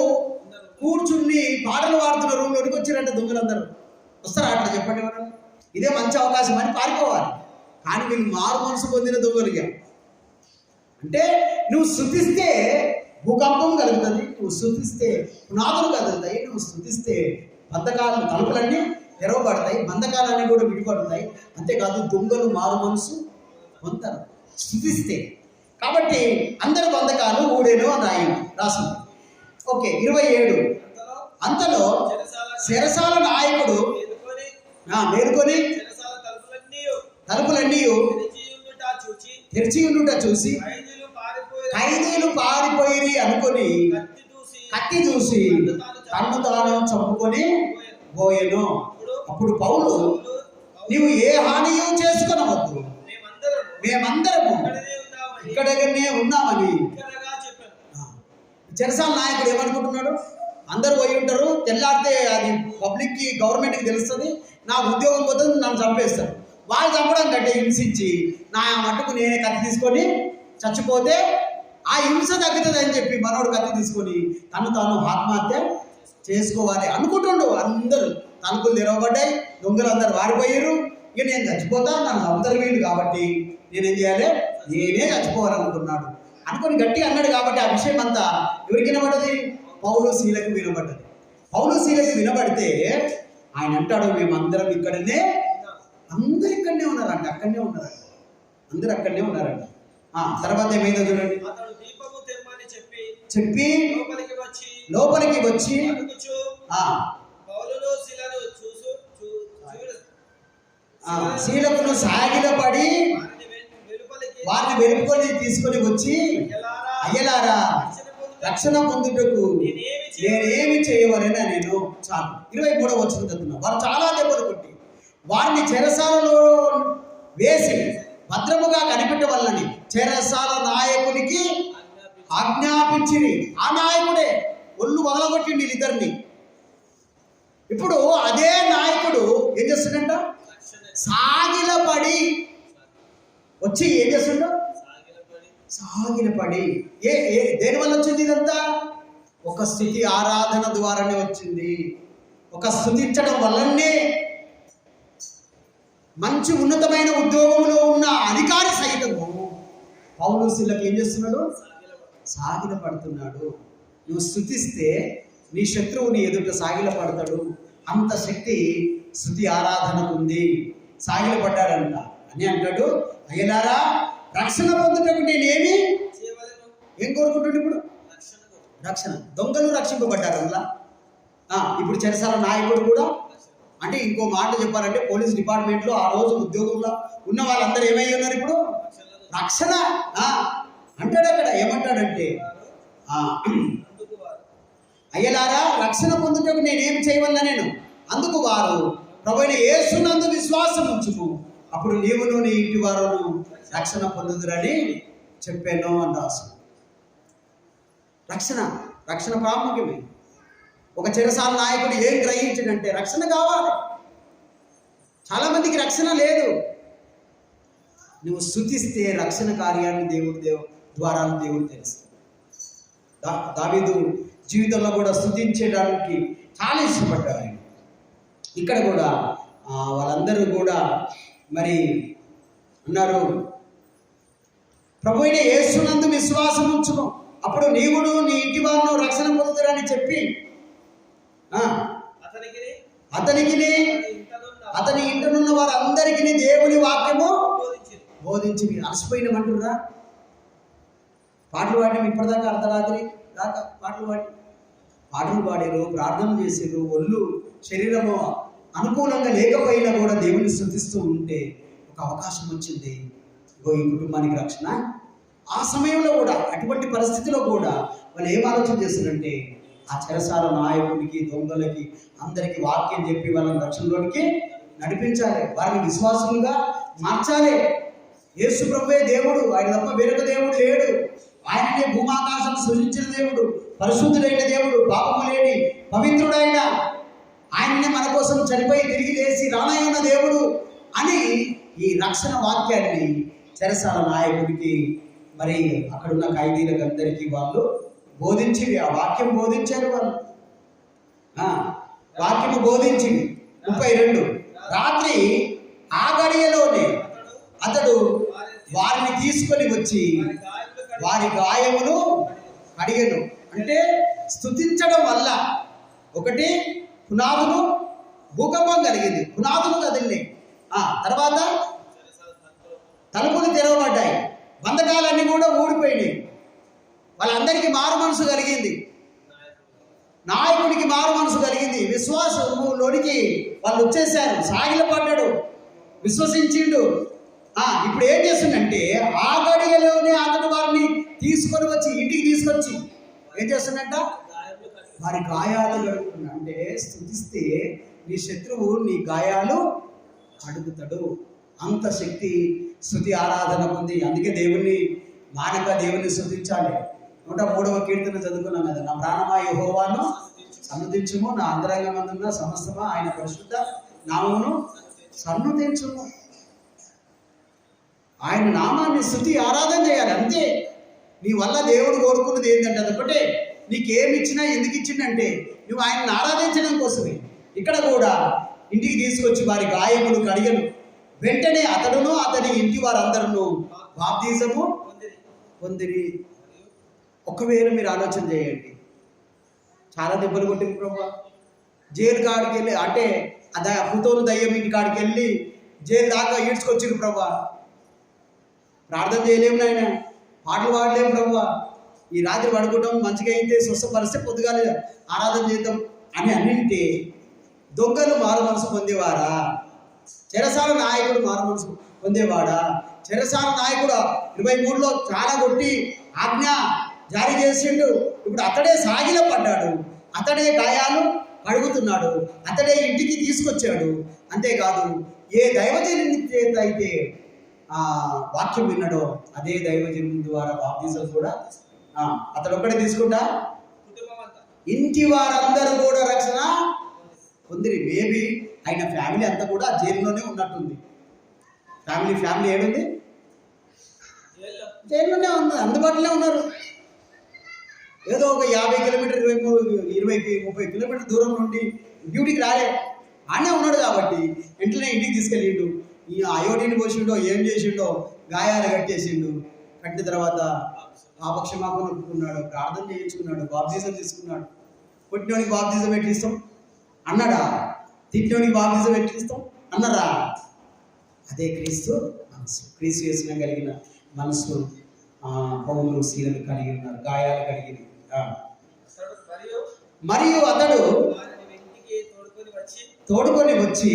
కూర్చుని పాటలు పాడుతున్న రూమ్లోకి వచ్చారంటే దొంగలందరూ వస్తారా? అట్లా చెప్పండి ఎవరన్నా. ఇదే మంచి అవకాశం అని పారిపోవాలి. కానీ వీళ్ళు మారు మనసు పొందిన దొంగలుగా. అంటే నువ్వు స్తుతిస్తే భూకంపం కలుగుతుంది, నువ్వు స్తుతిస్తే పునాదులు కదులుతాయి, నువ్వు స్తుతిస్తే బంధకాలు తలుపులన్నీ తెరవబడతాయి, బంధకాలన్నీ కూడా విడిపడతాయి. అంతేకాదు దొంగలు మారు మనసు పొందుతారు స్తుతిస్తే. కాబట్టి అందరి బంధకాలు ఊడేను అని రాసింది. ఓకే, 27. అంతలో చెరసాల నాయకుడు మేలుకొని తలుపులన్నీ తెరిచి ఉండుట చూసి ఖైదీలు పారిపోయి అనుకొని కత్తి చూసి తన్ను తాను చంపుకొని పోయెను. అప్పుడు పౌలు, నీవు ఏ హానియు చేసుకొనవద్దు, మేమందరము ఇక్కడనే ఉన్నామని. చెరసాల నాయకుడు ఏమనుకుంటున్నాడు? అందరూ పోయి ఉంటారు, తెల్లారితే అది పబ్లిక్కి, గవర్నమెంట్కి తెలుస్తుంది, నా ఉద్యోగం పోతుంది, నన్ను చంపేస్తారు. వాళ్ళు చంపడం కంటే హింసించి నా మట్టుకు నేనే కత్తి తీసుకొని చచ్చిపోతే ఆ హింస తగ్గుతుంది అని చెప్పి మనోడు కత్తి తీసుకొని తను తాను ఆత్మహత్య చేసుకోవాలి అనుకుంటుండు. అందరూ తలుపులు తెరవబడ్డాయి, దొంగలు అందరు వారిపోయారు. ఇక నేను చచ్చిపోతా, నన్ను చంపుతారు వీళ్ళు, కాబట్టి నేనేం చేయాలి? నేనే చచ్చిపోవాలనుకున్నాడు అనుకొని గట్టి అన్నాడు. కాబట్టి ఆ విషయం అంతా ఎవరికి వినబడ్డది? పౌలు శీలకు వినబడ్డది. పౌలు శీలకు వినబడితే ఆయన అంటాడు, మేమందరం ఇక్కడనే, అందరు ఇక్కడనే ఉన్నారంట, అక్కడనే ఉన్నారంట, అందరు అక్కడనే ఉన్నారంట. తర్వాత ఏమైందో చూడండి. చెప్పి లోపలికి వచ్చి శీలకును సాగిలపడి వారిని వెలుపుకొని తీసుకొని వచ్చి, అయ్యలారా, రక్షణ పొందుటకు నేనేమి చేయవలెనా నేను. చాలు 23వ వచనం చదువుతున్నా. వారు చాలా దెబ్బలు కొట్టి వారిని చెరసాలలో వేసి భద్రముగా కనిపెట్టవల్లని చెరసాల నాయకునికి ఆజ్ఞాపించింది. ఆ నాయకుడే ఒళ్ళు వదలగొట్టిండి వీళ్ళిద్దరిని. ఇప్పుడు అదే నాయకుడు ఏం చేస్తుందంట? సాగిలపడి వచ్చి ఏం చేస్తుండో? సాగిలపడి దేని వల్ల వచ్చింది ఇదంతా? ఒక స్తుతి ఆరాధన ద్వారానే వచ్చింది. ఒక స్తుతించడం వల్లనే మంచి ఉన్నతమైన ఉద్యోగంలో ఉన్న అధికారి సైతము పౌలు శీలకు ఏం చేస్తున్నాడు? సాగిల పడుతున్నాడు. నువ్వు స్తుతిస్తే నీ శత్రువు నీ ఎదుట సాగిల పడతాడు. అంత శక్తి స్తుతి ఆరాధనకు ఉంది. సాగిల పడ్డాడంట అని అంటాడు. అయ్యలారా, రక్షణ పొందుటకు నేనేమి ఏం కోరుకుంటుండే? ఇప్పుడు రక్షణ. దొంగలు రక్షింపబడ్డారు అలా. ఇప్పుడు చెరసాల నాయకుడు కూడా అంటే ఇంకో మాట చెప్పాలంటే పోలీస్ డిపార్ట్మెంట్లో ఆ రోజు ఉద్యోగంలో ఉన్న వాళ్ళందరూ ఏమై ఉన్నారు ఇప్పుడు? రక్షణ అంటాడు అక్కడ. ఏమంటాడంటే అయ్యలారా, రక్షణ పొందుటకు నేనేం చేయవల్ల నేను, అందుకు వారు ప్రభువైన యేసునందు విశ్వాసం ఉంచుము, అప్పుడు నీవును నీ ఇంటి వారును రక్షణ పొందుదురని చెప్పాను అని రాసు. రక్షణ ప్రాముఖ్యమే. ఒక చెరసాల నాయకుడు ఏం గ్రహించాడంటే రక్షణ కావాలి. చాలామందికి రక్షణ లేదు. నువ్వు స్తుతిస్తే రక్షణ కార్యాన్ని దేవుడు తెలుసు. దావీదు జీవితంలో కూడా స్తుతించడానికి చాలా ఇష్టపడ్డారు ఆయన. ఇక్కడ కూడా వాళ్ళందరూ కూడా మరి అన్నారు, ప్రభువైన యేసునందు విశ్వాసం ఉంచుము, అప్పుడు నీవును నీ ఇంటి వారును రక్షణ పొందుతారని చెప్పి అతని ఇంటనున్న వారందరికీ దేవుని వాక్యము బోధించి. అలసిపోయినమంటురా, పాటలు పాడిన ఇప్పటిదాకా అర్ధరాత్రి దాకా పాటలు పాడారు, ప్రార్థన చేసారు, ఒళ్ళు శరీరము అనుకూలంగా లేకపోయినా కూడా దేవుని స్తుతిస్తూ ఉంటే ఒక అవకాశం వచ్చింది. ఈ కుటుంబానికి రక్షణ. ఆ సమయంలో కూడా, అటువంటి పరిస్థితిలో కూడా వాళ్ళు ఏం ఆలోచన చేస్తారంటే ఆ చెరసాల నాయకుడికి, దొంగలకి, అందరికీ వాక్యం చెప్పి వాళ్ళని రక్షణలోనికి నడిపించాలి, వారిని విశ్వాసంగా మార్చాలి. యేసు ప్రభువే దేవుడు, ఆయన తప్ప వేరొక దేవుడు లేడు. ఆయననే భూమాకాశం సృజించిన దేవుడు, పరిశుద్ధుడైన దేవుడు, పాపము లేని పవిత్రుడైన ఆయననే మన కోసం చనిపోయి తిరిగి లేచి రానయ్యున్న దేవుడు అని ఈ రక్షణ వాక్యాన్ని చెరసాల నాయకుడికి, మరి అక్కడున్న ఖైదీలకు అందరికీ వాళ్ళు బోధించి ఆ వాక్యం బోధించారు. వాళ్ళు వాక్యము బోధించి 32 రాత్రి ఆ గడియలోనే అతడు వారిని తీసుకొని వచ్చి వారి గాయమును కడిగెను. అంటే స్తుతించడం వల్ల ఒకటి పునాదులు, భూకంపం కలిగింది, పునాదులు కదిలినాయి. తర్వాత తలుపులు తెరవబడ్డాయి, బంధకాలన్నీ కూడా ఊడిపోయినాయి. వాళ్ళందరికీ మారు మనసు కలిగింది, నాయకుడికి మారు మనసు కలిగింది, విశ్వాసంలోనికి వాళ్ళు వచ్చేసారు. సాగిల పడ్డాడు, విశ్వసించిండు. ఇప్పుడు ఏం చేస్తుందంటే ఆ గడియలోనే అతడు వారిని తీసుకొని వచ్చి ఇంటికి తీసుకొచ్చి ఏం చేస్తుందంట, వారి గాయాలు కడుగుతున్నా. అంటే స్తుతిస్తే నీ శత్రువు నీ గాయాలు అడుగుతాడు. అంత శక్తి స్తుతి ఆరాధన ఉంది. అందుకే దేవుణ్ణి మానక దేవుణ్ణి స్తుతించాలి. 103వ కీర్తన చదువుకున్నాం కదా, నా ప్రాణమా యెహోవాను సన్నుతించుము, నా అంతరంగమందున్న సమస్తమా ఆయన పరిశుద్ధ నామమును సన్నుతించుము. ఆయన నామాన్ని స్తుతి ఆరాధన చేయాలి. అంతే. నీ వల్ల దేవుడు కోరుకున్నది ఏంటంటే అదొకటే, నీకేమిచ్చినా ఎందుకు ఇచ్చిందంటే నువ్వు ఆయనను ఆరాధించడం కోసమే. ఇక్కడ కూడా ఇంటికి తీసుకొచ్చి వారి గాయములు కడిగను. వెంటనే అతడును అతని ఇంటి వారందరూ బాప్తిజము పొందిరి. ఒకవేళ మీరు ఆలోచన చేయండి, చాలా దెబ్బలు కొట్టింది ప్రభు. జైలు కాడికి వెళ్ళి, అంటే పుతోలు దయ్యం ఇంటి కాడికి వెళ్ళి జైలు దాకా ఈడ్చుకొచ్చింది ప్రభు. ప్రార్థన చేయలేము నాయన, పాటలు పాడలేము ప్రభు. ఈ రాత్రి పడుకోవడం మంచిగా అయితే స్వస్థపరిస్తే పొద్దుగాలి ఆరాధన చేద్దాం అని అన్నింటి దొంగలు మారు మనసు పొందేవారా? చెరసాల నాయకుడు మారు మనసు పొందేవాడా? చెరసాల నాయకుడు 23లో చాలా కొట్టి ఆజ్ఞ జారీ చేసిండు. ఇప్పుడు అతడే సాగిల పడ్డాడు, అతడే గాయాలు కడుగుతున్నాడు, అతడే ఇంటికి తీసుకొచ్చాడు. అంతేకాదు, ఏ దైవజనుని చేత అయితే వాక్యం విన్నాడో అదే దైవజనుని ద్వారా బాప్తిజం కూడా అతడు ఒక్కడే తీసుకుంటా ఇంటి వారందరూ కూడా రక్షణ పొందిరి. మేబీ ఆయన ఫ్యామిలీ అంతా కూడా జైల్లోనే ఉన్నట్టుంది. ఫ్యామిలీ ఏడుంది? జైల్లోనే ఉంది, అందుబాటులో ఉన్నారు. ఏదో ఒక 50 కిలోమీటర్ 20-30 కిలోమీటర్ దూరం నుండి డ్యూటీకి రాలే, ఆనే ఉన్నాడు కాబట్టి వెంటనే ఇంటికి తీసుకెళ్ళిండు. ఈ అయోడిని పోసిండో ఏం చేసిండో, గాయాలు కట్టేసిండు. కట్టిన తర్వాత పాపక్షమాపణ ఒప్పుకున్నాడు, ప్రార్థన చేయించుకున్నాడు, బాప్తిజం తీసుకున్నాడు. పుట్టినోడికి బాప్తిజం ఎట్లా ఇస్తాం అన్నాడా? తిట్టినోడికి బాప్తిజం ఎట్లా ఇస్తాం అన్నారా? అదే క్రీస్తు మనసు. క్రీస్తు యేసున కలిగిన మనసు పౌలు శీలలు కలిగి ఉన్నారు, గాయాలు కలిగి. మరియు అతడు తోడుకొని వచ్చి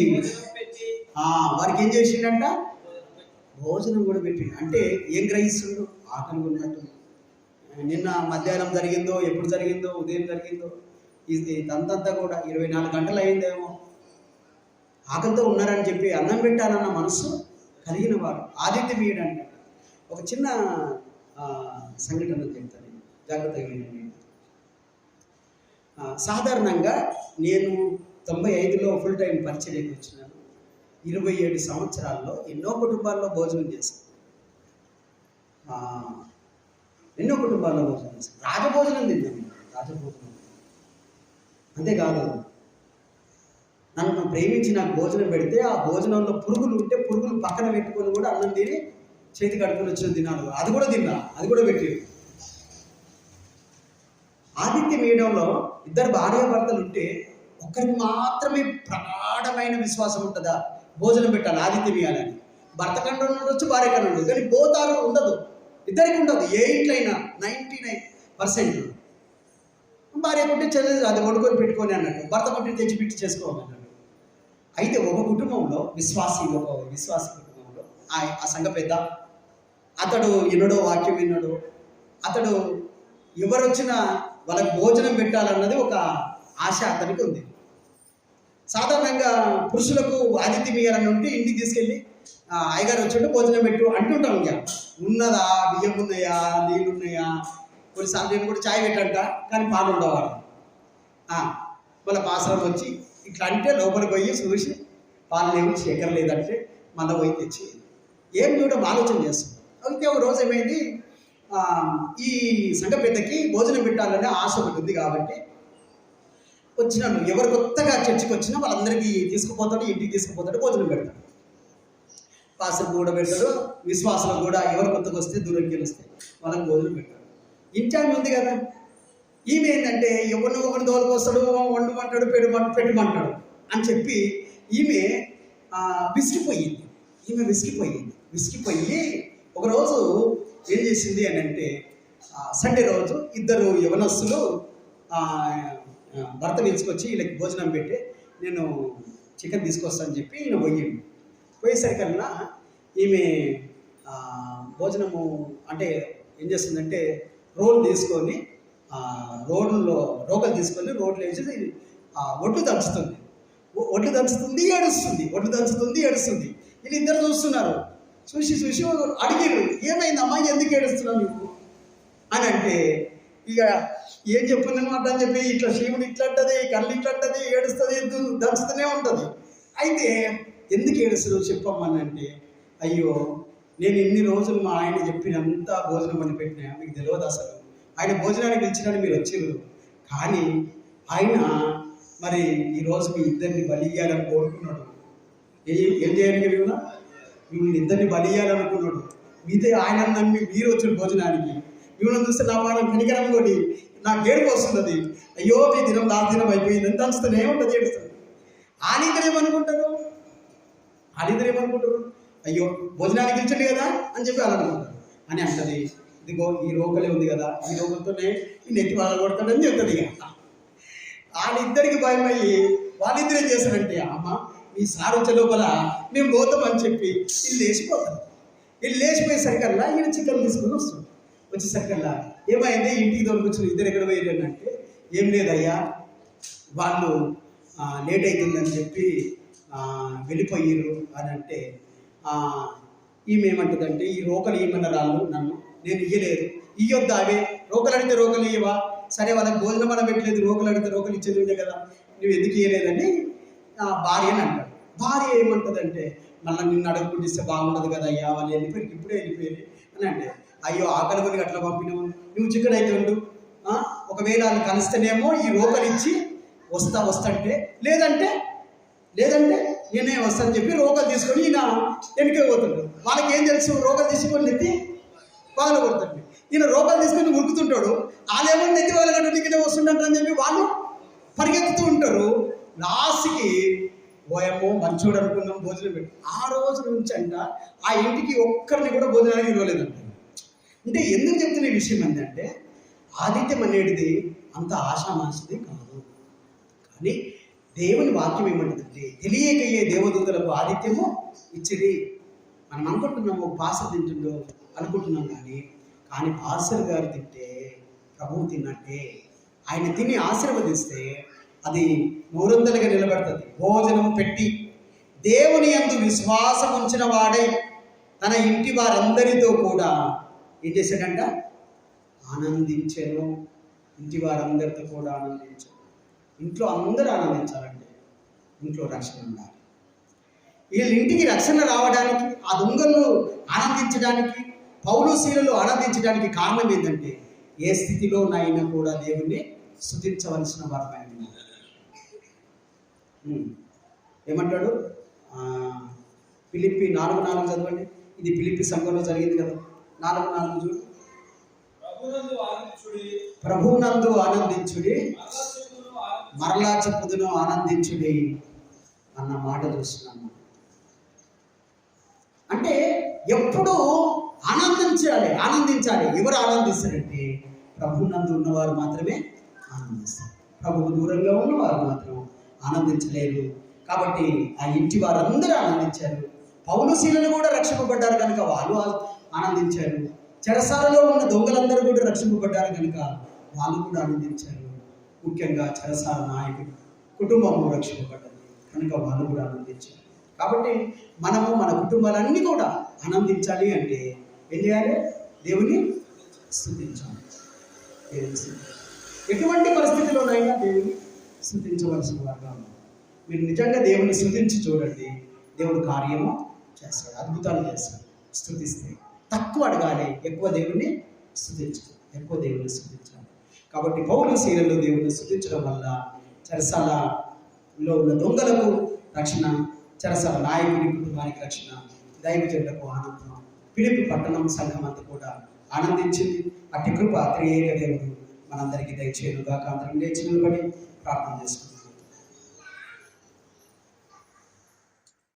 వారికి ఏం చేసిండంట, భోజనం కూడా పెట్టిండు. అంటే ఏం గ్రహిస్తుండు, ఆకలి ఉన్నట్టు. నిన్న మధ్యాహ్నం జరిగిందో, ఎప్పుడు జరిగిందో, ఉదయం జరిగిందో, ఇది తంతంతా కూడా 24 గంటలు అయిందేమో, ఆకలితో ఉన్నారని చెప్పి అన్నం పెట్టాలన్న మనసు కలిగిన వాడు ఆదిత్యమీయుడు అంట. ఒక చిన్న సంఘటన చెప్తాను, జాగ్రత్తగా వినండి. సాధారణంగా నేను 95లో ఫుల్ టైం పరిచర్యకి వచ్చినాను. 27 సంవత్సరాల్లో ఎన్నో కుటుంబాల్లో భోజనం చేశాను. ఎన్నో కుటుంబాల్లో భోజనం చేశాను. రాజభోజనం తిన్నాను. రాజభోజనం అంతేకాదు, నన్ను ప్రేమించి నాకు భోజనం పెడితే ఆ భోజనంలో పురుగులు ఉంటే పురుగులు పక్కన పెట్టుకొని కూడా అన్నం తిని చేతి కడుపుని వచ్చిన తిన్నాను. అది కూడా తిన్నా, అది కూడా పెట్టి. ఆదిత్యమీయుడంలో 2 భార్యాభర్తలు ఉంటే ఒక్కరికి మాత్రమే ప్రగాఢమైన విశ్వాసం ఉంటుందా, భోజనం పెట్టాలి ఆదిత్యమీయాలని. భర్త కంటే ఉండొచ్చు, భార్య కంటే ఉండదు, కానీ బోతారు ఉండదు, ఇద్దరికి ఉండదు. ఏ ఇంట్లో అయినా 99% భార్య కొట్టి చదివి అది వండుకొని పెట్టుకొని అన్నట్టు, భర్త కొట్టి తెచ్చిపెట్టి చేసుకోవాలన్నాడు. అయితే ఒక కుటుంబంలో ఒక విశ్వాసి కుటుంబంలో ఆ సంఘ పెద్ద, అతడు వినడో వాక్యం విన్నాడు, అతడు ఎవరు వచ్చినా వాళ్ళకి భోజనం పెట్టాలన్నది ఒక ఆశ అతనికి ఉంది. సాధారణంగా పురుషులకు ఆదిత్యమీయాలని ఉంటే ఇంటికి తీసుకెళ్ళి అయ్యగారు వచ్చాడు భోజనం పెట్టు అంటుంటాం. ఇంకా ఉన్నదా, బియ్యం ఉన్నాయా, నీళ్ళు ఉన్నాయా, కొన్నిసార్లు నేను కూడా ఛాయ్ పెట్టంట, కానీ పాలు ఉండేవాడు. మళ్ళీ పాసరం వచ్చి ఇట్లా అంటే లోపలికి పోయి చూసి పాలు లేవు, శేఖర లేదంటే మళ్ళీ పోయి తెచ్చి ఏం చూడడం ఆలోచన చేస్తుంది. అయితే ఒక రోజు ఏమైంది, ఈ సంఘ పెద్దకి భోజనం పెట్టాలనే ఆశ ఒకటి ఉంది కాబట్టి వచ్చినాను. ఎవరు కొత్తగా చర్చికి వచ్చినా వాళ్ళందరికీ తీసుకుపోతాడు, ఇంటికి తీసుకుపోతాడు, భోజనం పెడతాడు. పాస్టర్కి కూడా పెడతాడు, విశ్వాసులకు కూడా ఎవరు కొత్తగా వస్తే దూరంకి వస్తే వాళ్ళకి భోజనం పెడతాడు. ఇంటి ఆమె ఉంది కదా, ఈమె ఏంటంటే ఎవరిని ఒకటి తోలుకొస్తాడు, వండుమంటాడు, పెట్టమంటాడు అని చెప్పి ఈమె విసిగిపోయి ఒకరోజు ఏం చేసింది అని అంటే, సండే రోజు 2 యవనస్తులు భర్త పిలుచుకొచ్చి వీళ్ళకి భోజనం పెట్టి నేను చికెన్ తీసుకొస్తానని చెప్పి ఈయన పోయేసరికల్లా ఈమె భోజనము అంటే ఏం చేస్తుందంటే రోలు తీసుకొని రోకలు తీసుకొని రోడ్లు వేసి ఒడ్లు దంచుతుంది ఏడుస్తుంది. వీళ్ళిద్దరు చూస్తున్నారు. చూసి అడిగారు, ఏమైందమ్మా, ఎందుకు ఏడుస్తున్నావు నువ్వు అని అంటే, ఇక ఏం చెప్పున్నమాట అని చెప్పి ఇట్లా శివుడు ఇట్లాంటది, కళ్ళు ఇట్లాంటది, ఏడుస్తుంది, దంచుతూనే ఉంటుంది. అయితే ఎందుకు ఏడుస్తున్నావు చెప్పమ్మని అంటే, అయ్యో నేను ఇన్ని రోజులు మా ఆయన చెప్పినంత భోజనం అని పెట్టినా మీకు తెలియదు, అసలు ఆయన భోజనానికి పిలిచినని మీరు వచ్చారు, కానీ ఆయన మరి ఈరోజు మీ ఇద్దరిని బలి ఇయ్యాలని కోరుకున్నాడు. ఏం చేయాలి, మిమ్మల్ని ఇద్దరిని బలి ఇయ్యాలనుకున్నాడు. మీదే ఆయన నమ్మి మీరు వచ్చిన భోజనానికి మిమ్మల్ని చూస్తే నా పానం కనికరం కొడి నాకు ఏడుపు వస్తున్నది. అయ్యో మీ దినం నా దినం అయిపోయింది ఎంత అనిస్తుంది, ఏముంటుంది ఏడుస్తుంది. ఆనిద్దరు ఏమనుకుంటారు, అయ్యో భోజనానికి పిలిచండి కదా అని చెప్పి అలా అనుకుంటారు. అని అంటది, ఇదిగో ఈ రోకలే ఉంది కదా, ఈ రోకలతోనే ఈ నెత్తి వాళ్ళు కొడతాడని చెప్తుంది. ఇక వాళ్ళిద్దరికి భయం అయ్యి వాళ్ళిద్దరేం చేస్తారంటే, అమ్మ ఈ సార్ వచ్చే లోపల మేము పోతామని చెప్పి వీళ్ళు లేచిపోయేసరికల్లా ఈయన చికెన్ తీసుకొని వస్తుంది. వచ్చేసరికల్లా ఏమైంది, ఇంటికి దొరికొచ్చిన ఇద్దరు ఎక్కడ పోయారు అంటే, ఏం లేదయ్యా వాళ్ళు లేట్ అవుతుందని చెప్పి వెళ్ళిపోయారు అని అంటే, ఈమె ఏమంటుందంటే, ఈ రోకలు ఏమన్నా రాళ్ళు నన్ను నేను ఇయ్యలేదు, ఇయ్యొద్దు అవే రోకలు అడిగితే రోకలు ఇయ్యవా, సరే వాళ్ళకి భోజనం మనం పెట్టలేదు, రోకలు అడిగితే రోకలు ఇచ్చేది ఉండే కదా, నువ్వు ఎందుకు ఇయ్యలేదని భార్య అని అంటాడు. భార్య ఏమంటుందంటే, మళ్ళీ నిన్ను అడగకుండా ఇస్తే బాగుండదు కదా అయ్యా, వాళ్ళు ఇప్పుడే వెళ్ళిపోయారు అని అంటే, అయ్యో ఆకలి కొనికి అట్లా పంపినావు, నువ్వు చికెన్ అయితే ఉండు, ఒకవేళ వాళ్ళు కలిస్తేనేమో ఈ రోకలు ఇచ్చి వస్తంటే, లేదంటే నేనే వస్తానని చెప్పి రోకలు తీసుకొని ఈయన వెనకే పోతుంటాడు. వాళ్ళకి ఏం తెలుసు, రోకలు తీసుకొని నెత్తి పగల కొడుతుంది. ఈయన రోకలు తీసుకొని ఉరుకుతుంటాడు, వాళ్ళేమో నెత్తి వాళ్ళ నీకే వస్తుంటారు అని చెప్పి వాళ్ళు పరిగెత్తుతూ ఉంటారు. లాస్ట్కి ఓయమ్మో మంచోడు అనుకున్నాం భోజనం పెట్టి, ఆ రోజు నుంచి అంట ఆ ఇంటికి ఒక్కరిని కూడా భోజనానికి ఇవ్వలేదంట. అంటే ఎందుకు చెప్తున్న విషయం ఏంటంటే, ఆదిత్యం అనేటిది అంత ఆషామాషిది కాదు, కానీ దేవుని వాక్యం ఏమంటుందంటే తెలియకయే దేవదూతలకు ఆదిత్యము ఇచ్చిరి. మనం అనుకుంటున్నాము పాసర్ తింటుందో అనుకుంటున్నాం, కానీ పాసర్ గారు తింటే ప్రభువు తిన్నట్టే. ఆయన తిని ఆశీర్వదిస్తే అది 100గా నిలబడుతుంది. భోజనం పెట్టి దేవుని యందు విశ్వాసం ఉంచిన వాడై తన ఇంటి వారందరితో కూడా ఏం చేశాడంట? ఆనందించాను. ఇంటి వారందరితో కూడా ఆనందించాను. ఇంట్లో అందరూ ఆనందించాలంటే ఇంట్లో రక్షణ ఉండాలి. వీళ్ళ ఇంటికి రక్షణ రావడానికి, ఆ దొంగలు ఆనందించడానికి, పౌలు శీలలు ఆనందించడానికి కారణం ఏంటంటే ఏ స్థితిలోనైనా కూడా దేవుణ్ణి స్తుతించవలసిన వారమైన ఏమంటాడు? ఫిలిప్పి 4:4 చదవండి. ఇది ఫిలిప్పి సంఘంలో జరిగింది కదా. 4:4 చూడు. ప్రభువునందు ఆనందించుడి, మరలా చెప్పుదును ఆనందించుడి అన్న మాట చూస్తున్నాము. అంటే ఎప్పుడు ఆనందించాలి. ఎవరు ఆనందిస్తారంటే ప్రభువునందు ఉన్నవారు మాత్రమే ఆనందిస్తారు. ప్రభువు దూరంగా ఉన్నవారు మాత్రం ఆనందించలేరు. కాబట్టి ఆ ఇంటి వారందరూ ఆనందించారు. పౌలు శీలలు కూడా రక్షింపబడ్డారు కనుక వాళ్ళు ఆనందించారు. చెరసాలలో ఉన్న దొంగలందరూ కూడా రక్షింపబడ్డారు కనుక వాళ్ళు కూడా ఆనందించారు. ముఖ్యంగా చెరసాల నాయకుడు కుటుంబము రక్షింపబడ్డది కనుక వాళ్ళు కూడా ఆనందించారు. కాబట్టి మనము మన కుటుంబాలన్నీ కూడా ఆనందించాలి అంటే ఏం చేయాలి? దేవుని స్తుతించాలి. ఎటువంటి పరిస్థితిలోనైనా దేవుని స్తుతించవలసిన వారుగా ఉన్నారు. మీరు నిజంగా దేవుని స్తుతించి చూడండి, దేవుడు కార్యము చేస్తాడు, అద్భుతాలు చేస్తాడు. స్తుతిస్తే తక్కువ అడగాలి, ఎక్కువ దేవుణ్ణి స్తుతించాలి. కాబట్టి పౌలు శీలలో దేవుణ్ణి స్తుతించడం వల్ల చెరసాలలో ఉన్న దొంగలకు రక్షణ, చెరసాల నాయకుడి కుటుంబానికి రక్షణ, దైవజనులకు ఆనందం, ఫిలిప్పి పట్టణం సంఘం అంతా కూడా ఆనందించింది. అట్టి కృప త్రియేక దేవుడు మనందరికీ దయచేయునుగాక. అందరం లేచి నిలబడి ప్రార్థన చేసుకుంటాం.